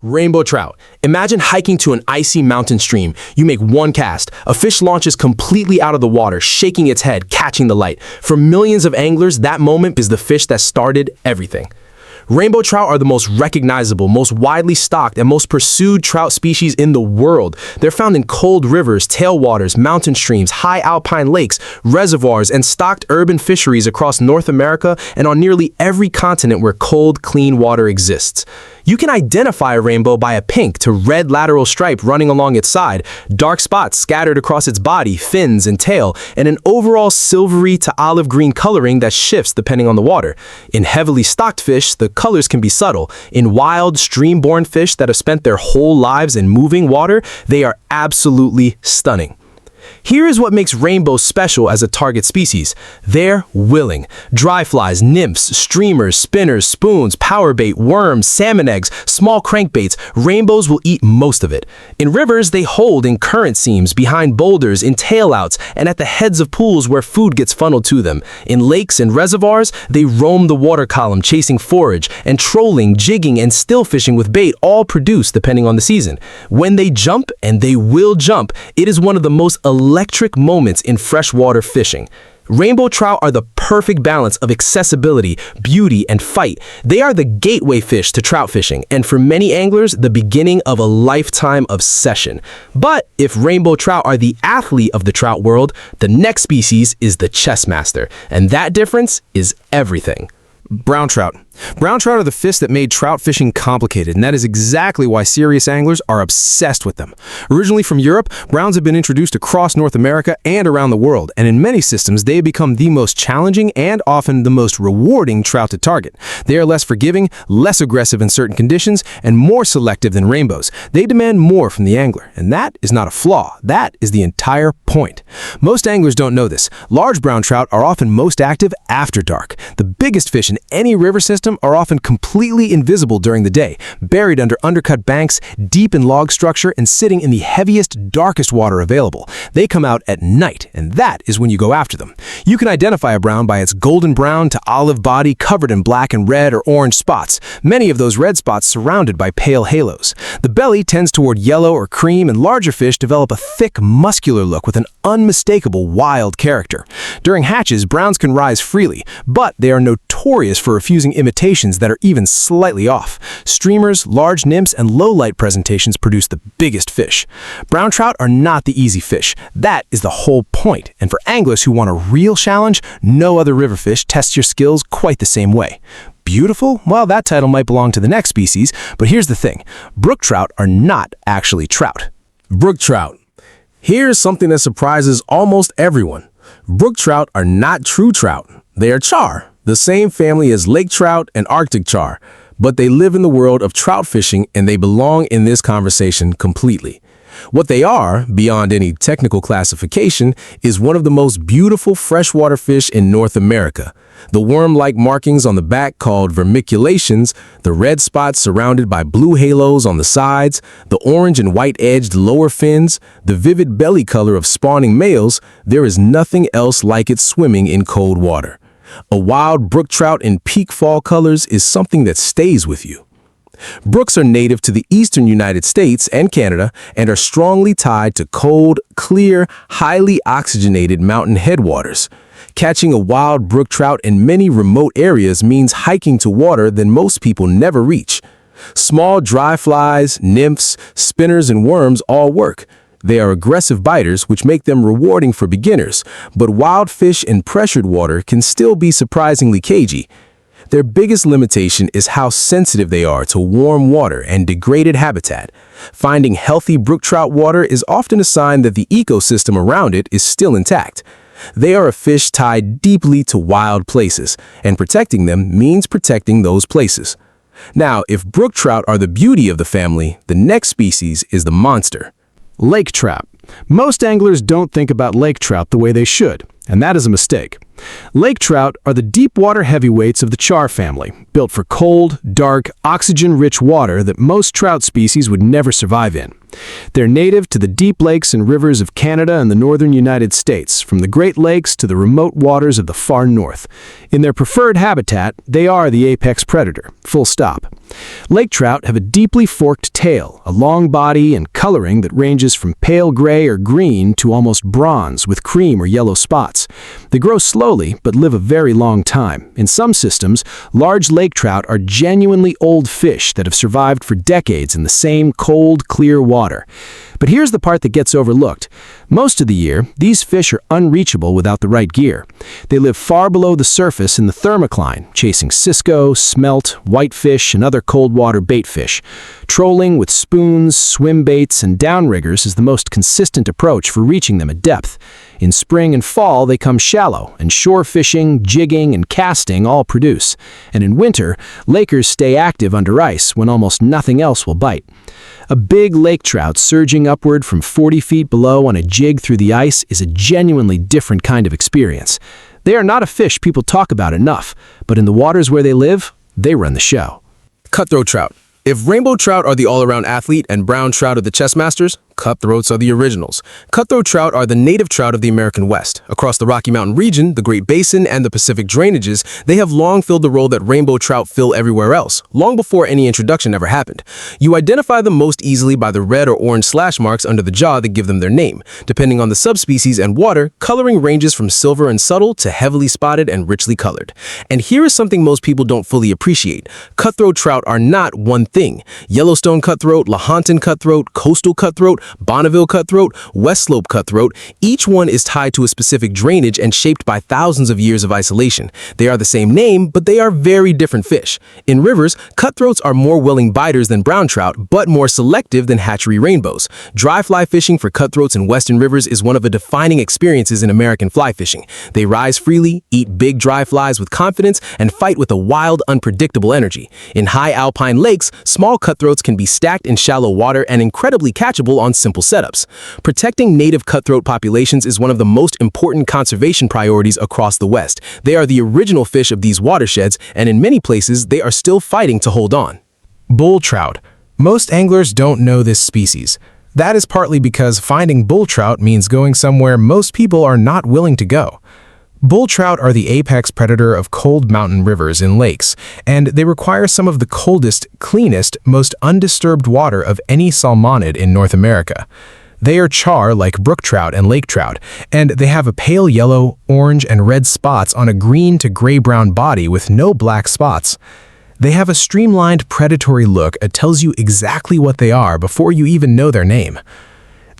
Rainbow trout. Imagine hiking to an icy mountain stream. You make one cast. A fish launches completely out of the water, shaking its head, catching the light. For millions of anglers, that moment is the fish that started everything. Rainbow trout are the most recognizable, most widely stocked, and most pursued trout species in the world. They're found in cold rivers, tailwaters, mountain streams, high alpine lakes, reservoirs, and stocked urban fisheries across North America and on nearly every continent where cold, clean water exists. You can identify a rainbow by a pink to red lateral stripe running along its side, dark spots scattered across its body, fins, and tail, and an overall silvery to olive green coloring that shifts depending on the water. In heavily stocked fish, the colors can be subtle. In wild, stream-born fish that have spent their whole lives in moving water, they are absolutely stunning. Here is what makes rainbows special as a target species. They're willing. Dry flies, nymphs, streamers, spinners, spoons, power bait, worms, salmon eggs, small crankbaits, rainbows will eat most of it. In rivers, they hold in current seams, behind boulders, in tailouts, and at the heads of pools where food gets funneled to them. In lakes and reservoirs, they roam the water column chasing forage, and trolling, jigging, and still fishing with bait all produce depending on the season. When they jump, and they will jump, it is one of the most electric moments in freshwater fishing. Rainbow trout are the perfect balance of accessibility, beauty, and fight. They are the gateway fish to trout fishing, and for many anglers, the beginning of a lifetime obsession. But if rainbow trout are the athlete of the trout world, the next species is the chess master, and that difference is everything. Brown trout. Brown trout are the fish that made trout fishing complicated, and that is exactly why serious anglers are obsessed with them. Originally from Europe, browns have been introduced across North America and around the world, and in many systems, they have become the most challenging and often the most rewarding trout to target. They are less forgiving, less aggressive in certain conditions, and more selective than rainbows. They demand more from the angler, and that is not a flaw. That is the entire point. Most anglers don't know this. Large brown trout are often most active after dark. The biggest fish in any river system are often completely invisible during the day, buried under undercut banks, deep in log structure, and sitting in the heaviest, darkest water available. They come out at night, and that is when you go after them. You can identify a brown by its golden brown to olive body covered in black and red or orange spots, many of those red spots surrounded by pale halos. The belly tends toward yellow or cream, and larger fish develop a thick, muscular look with an unmistakable wild character. During hatches, browns can rise freely, but they are notorious for refusing imitations that are even slightly off. Streamers, large nymphs, and low-light presentations produce the biggest fish. Brown trout are not the easy fish. That is the whole point, and for anglers who want a real challenge, no other river fish tests your skills quite the same way. Beautiful? Well, that title might belong to the next species, but here's the thing. Brook trout are not actually trout. Brook trout. Here's something that surprises almost everyone. Brook trout are not true trout. They are char, the same family as lake trout and Arctic char, but they live in the world of trout fishing and they belong in this conversation completely. What they are, beyond any technical classification, is one of the most beautiful freshwater fish in North America. The worm-like markings on the back called vermiculations, the red spots surrounded by blue halos on the sides, the orange and white-edged lower fins, the vivid belly color of spawning males, there is nothing else like it swimming in cold water. A wild brook trout in peak fall colors is something that stays with you. Brooks are native to the eastern United States and Canada and are strongly tied to cold, clear, highly oxygenated mountain headwaters. Catching a wild brook trout in many remote areas means hiking to water that most people never reach. Small dry flies, nymphs, spinners, and worms all work. They are aggressive biters, which make them rewarding for beginners, but wild fish in pressured water can still be surprisingly cagey. Their biggest limitation is how sensitive they are to warm water and degraded habitat. Finding healthy brook trout water is often a sign that the ecosystem around it is still intact. They are a fish tied deeply to wild places, and protecting them means protecting those places. Now, if brook trout are the beauty of the family, the next species is the monster. Lake trout. Most anglers don't think about lake trout the way they should, and that is a mistake. Lake trout are the deep water heavyweights of the char family, built for cold, dark, oxygen-rich water that most trout species would never survive in. They're native to the deep lakes and rivers of Canada and the northern United States, from the Great Lakes to the remote waters of the far north. In their preferred habitat, they are the apex predator, full stop. Lake trout have a deeply forked tail, a long body, and coloring that ranges from pale gray or green to almost bronze with cream or yellow spots. They grow slowly but live a very long time. In some systems, large lake trout are genuinely old fish that have survived for decades in the same cold, clear water. But here's the part that gets overlooked. Most of the year, these fish are unreachable without the right gear. They live far below the surface in the thermocline, chasing cisco, smelt, whitefish, and other cold water bait fish. Trolling with spoons, swim baits, and downriggers is the most consistent approach for reaching them at depth. In spring and fall, they come shallow, and shore fishing, jigging, and casting all produce. And in winter, lakers stay active under ice when almost nothing else will bite. A big lake trout surging upward from 40 feet below on a jig through the ice is a genuinely different kind of experience. They are not a fish people talk about enough, but in the waters where they live, they run the show. Cutthroat trout. If rainbow trout are the all-around athlete and brown trout are the chess masters, cutthroats are the originals. Cutthroat trout are the native trout of the American West. Across the Rocky Mountain region, the Great Basin, and the Pacific drainages, they have long filled the role that rainbow trout fill everywhere else, long before any introduction ever happened. You identify them most easily by the red or orange slash marks under the jaw that give them their name. Depending on the subspecies and water, coloring ranges from silver and subtle to heavily spotted and richly colored. And here is something most people don't fully appreciate. Cutthroat trout are not one thing. Yellowstone cutthroat, Lahontan cutthroat, coastal cutthroat, Bonneville cutthroat, West Slope cutthroat, each one is tied to a specific drainage and shaped by thousands of years of isolation. They are the same name, but they are very different fish. In rivers, cutthroats are more willing biters than brown trout, but more selective than hatchery rainbows. Dry fly fishing for cutthroats in western rivers is one of the defining experiences in American fly fishing. They rise freely, eat big dry flies with confidence, and fight with a wild, unpredictable energy. In high alpine lakes, small cutthroats can be stacked in shallow water and incredibly catchable on simple setups. Protecting native cutthroat populations is one of the most important conservation priorities across the West. They are the original fish of these watersheds, and in many places, they are still fighting to hold on. Bull trout. Most anglers don't know this species. That is partly because finding bull trout means going somewhere most people are not willing to go. Bull trout are the apex predator of cold mountain rivers and lakes, and they require some of the coldest, cleanest, most undisturbed water of any salmonid in North America. They are char like brook trout and lake trout, and they have a pale yellow, orange, and red spots on a green to gray-brown body with no black spots. They have a streamlined, predatory look that tells you exactly what they are before you even know their name.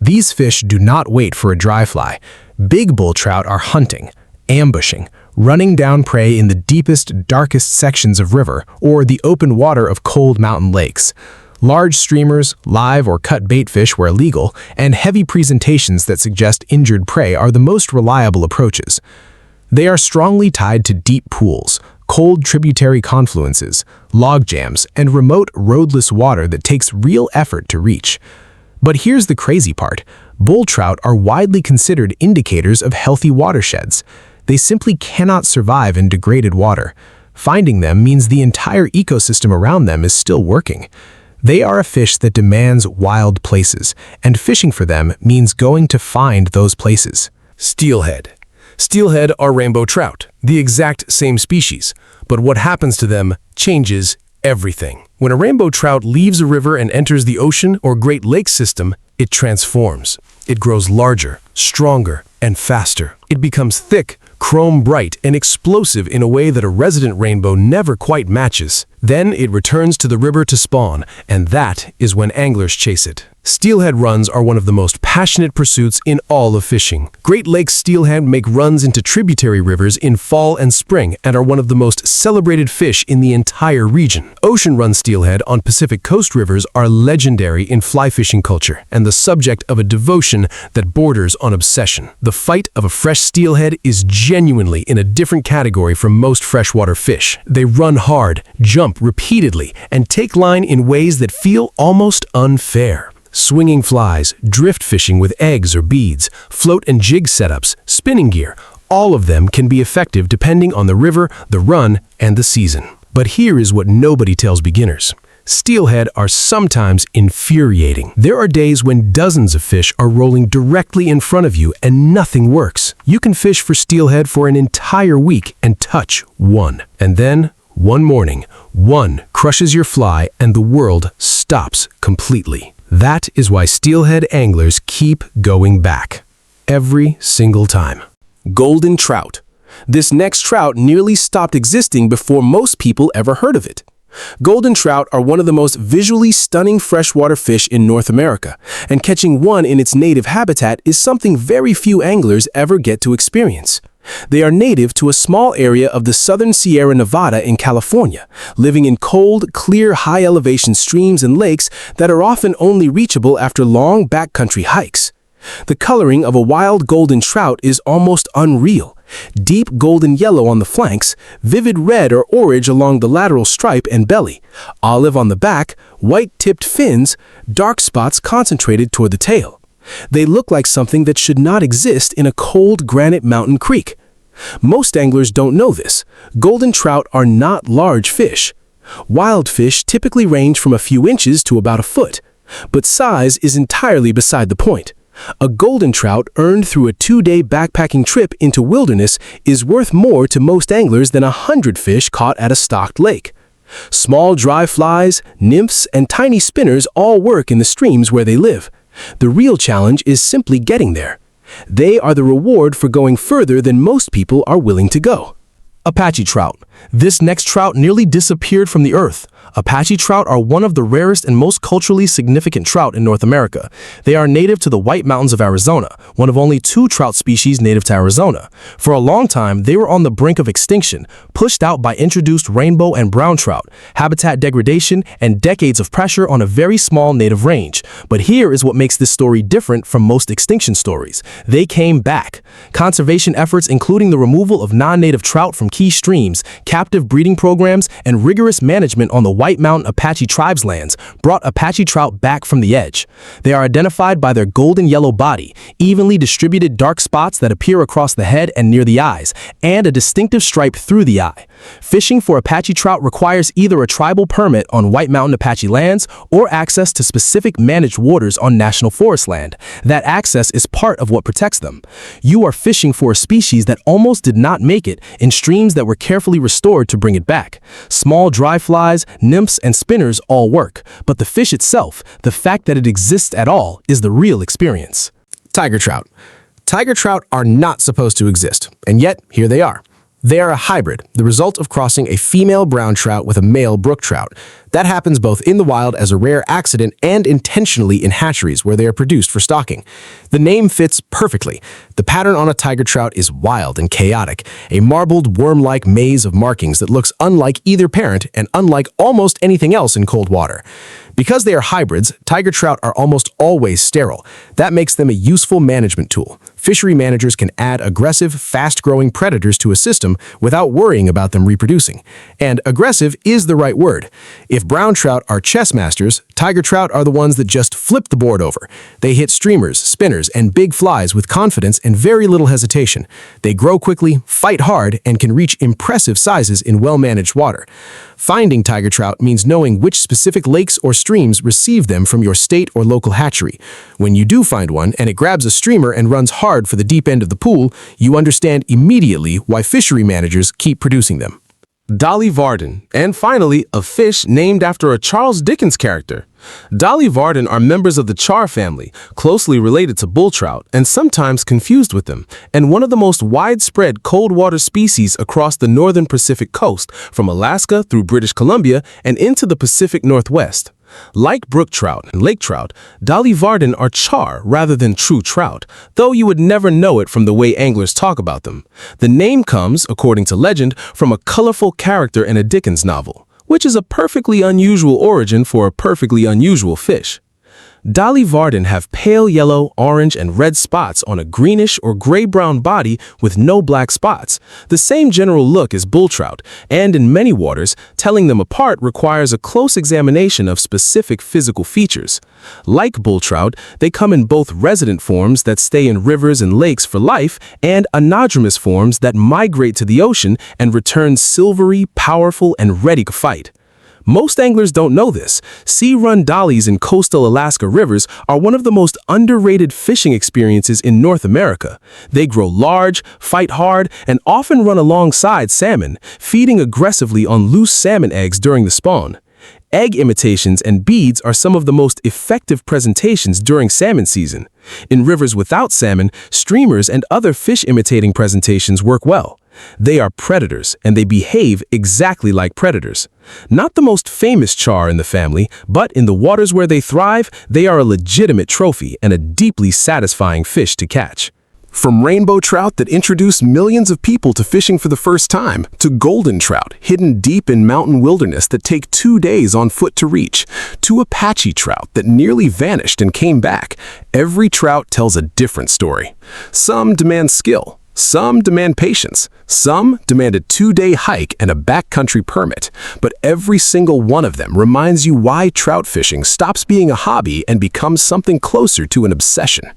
These fish do not wait for a dry fly. Big bull trout are hunting, ambushing, running down prey in the deepest, darkest sections of river or the open water of cold mountain lakes. Large streamers, live or cut bait fish where legal, and heavy presentations that suggest injured prey are the most reliable approaches. They are strongly tied to deep pools, cold tributary confluences, log jams, and remote roadless water that takes real effort to reach. But here's the crazy part. Bull trout are widely considered indicators of healthy watersheds. They simply cannot survive in degraded water. Finding them means the entire ecosystem around them is still working. They are a fish that demands wild places, and fishing for them means going to find those places. Steelhead. Steelhead are rainbow trout, the exact same species, but what happens to them changes everything. When a rainbow trout leaves a river and enters the ocean or Great Lakes system, it transforms. It grows larger, stronger, and faster. It becomes thick, chrome bright, and explosive in a way that a resident rainbow never quite matches. Then it returns to the river to spawn, and that is when anglers chase it. Steelhead runs are one of the most passionate pursuits in all of fishing. Great Lakes steelhead make runs into tributary rivers in fall and spring and are one of the most celebrated fish in the entire region. Ocean run steelhead on Pacific Coast rivers are legendary in fly fishing culture and the subject of a devotion that borders on obsession. The fight of a fresh steelhead is genuinely in a different category from most freshwater fish. They run hard, jump repeatedly, and take line in ways that feel almost unfair. Swinging flies, drift fishing with eggs or beads, float and jig setups, spinning gear, all of them can be effective depending on the river, the run, and the season. But here is what nobody tells beginners. Steelhead are sometimes infuriating. There are days when dozens of fish are rolling directly in front of you and nothing works. You can fish for steelhead for an entire week and touch one. And then, one morning, one crushes your fly and the world stops completely. That is why steelhead anglers keep going back. Every single time. Golden Trout. This next trout nearly stopped existing before most people ever heard of it. Golden trout are one of the most visually stunning freshwater fish in North America, and catching one in its native habitat is something very few anglers ever get to experience. They are native to a small area of the southern Sierra Nevada in California, living in cold, clear, high-elevation streams and lakes that are often only reachable after long backcountry hikes. The coloring of a wild golden trout is almost unreal. Deep golden yellow on the flanks, vivid red or orange along the lateral stripe and belly, olive on the back, white-tipped fins, dark spots concentrated toward the tail. They look like something that should not exist in a cold granite mountain creek. Most anglers don't know this. Golden trout are not large fish. Wild fish typically range from a few inches to about a foot, but size is entirely beside the point. A golden trout earned through a 2-day backpacking trip into wilderness is worth more to most anglers than 100 fish caught at a stocked lake. Small dry flies, nymphs, and tiny spinners all work in the streams where they live. The real challenge is simply getting there. They are the reward for going further than most people are willing to go. Apache Trout. This next trout nearly disappeared from the earth. Apache trout are one of the rarest and most culturally significant trout in North America. They are native to the White Mountains of Arizona, one of only 2 trout species native to Arizona. For a long time, they were on the brink of extinction, pushed out by introduced rainbow and brown trout, habitat degradation, and decades of pressure on a very small native range. But here is what makes this story different from most extinction stories. They came back. Conservation efforts, including the removal of non-native trout from key streams, captive breeding programs, and rigorous management on the White Mountain Apache tribes lands, brought Apache trout back from the edge. They are identified by their golden yellow body, evenly distributed dark spots that appear across the head and near the eyes, and a distinctive stripe through the eye. Fishing for Apache trout requires either a tribal permit on White Mountain Apache lands or access to specific managed waters on national forest land. That access is part of what protects them. You are fishing for a species that almost did not make it in streams that were carefully restored to bring it back. Small dry flies, nymphs, and spinners all work, but the fish itself, the fact that it exists at all, is the real experience. Tiger trout. Tiger trout are not supposed to exist, and yet here they are. They are a hybrid, the result of crossing a female brown trout with a male brook trout. That happens both in the wild as a rare accident and intentionally in hatcheries where they are produced for stocking. The name fits perfectly. The pattern on a tiger trout is wild and chaotic, a marbled, worm-like maze of markings that looks unlike either parent and unlike almost anything else in cold water. Because they are hybrids, tiger trout are almost always sterile. That makes them a useful management tool. Fishery managers can add aggressive, fast-growing predators to a system without worrying about them reproducing. And aggressive is the right word. If brown trout are chess masters, tiger trout are the ones that just flip the board over. They hit streamers, spinners, and big flies with confidence and very little hesitation. They grow quickly, fight hard, and can reach impressive sizes in well-managed water. Finding tiger trout means knowing which specific lakes or streams receive them from your state or local hatchery. When you do find one and it grabs a streamer and runs hard for the deep end of the pool, you understand immediately why fishery managers keep producing them. Dolly Varden, and finally, a fish named after a Charles Dickens character. Dolly Varden are members of the char family, closely related to bull trout and sometimes confused with them, and one of the most widespread cold water species across the northern Pacific coast, from Alaska through British Columbia and into the Pacific Northwest. Like brook trout and lake trout, Dolly Varden are char rather than true trout, though you would never know it from the way anglers talk about them. The name comes, according to legend, from a colorful character in a Dickens novel, which is a perfectly unusual origin for a perfectly unusual fish. Dolly Varden have pale yellow, orange, and red spots on a greenish or gray-brown body with no black spots, the same general look as bull trout, and in many waters, telling them apart requires a close examination of specific physical features. Like bull trout, they come in both resident forms that stay in rivers and lakes for life and anadromous forms that migrate to the ocean and return silvery, powerful, and ready to fight. Most anglers don't know this. Sea-run dollies in coastal Alaska rivers are one of the most underrated fishing experiences in North America. They grow large, fight hard, and often run alongside salmon, feeding aggressively on loose salmon eggs during the spawn. Egg imitations and beads are some of the most effective presentations during salmon season. In rivers without salmon, streamers and other fish-imitating presentations work well. They are predators, and they behave exactly like predators. Not the most famous char in the family, but in the waters where they thrive, they are a legitimate trophy and a deeply satisfying fish to catch. From rainbow trout that introduced millions of people to fishing for the first time, to golden trout hidden deep in mountain wilderness that take 2 days on foot to reach, to Apache trout that nearly vanished and came back, every trout tells a different story. Some demand skill. Some demand patience. Some demand a 2-day hike and a backcountry permit. But every single one of them reminds you why trout fishing stops being a hobby and becomes something closer to an obsession.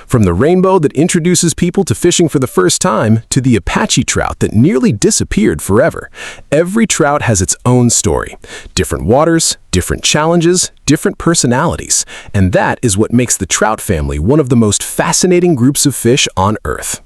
From the rainbow that introduces people to fishing for the first time to the Apache trout that nearly disappeared forever, every trout has its own story. Different waters, different challenges, different personalities. And that is what makes the trout family one of the most fascinating groups of fish on Earth.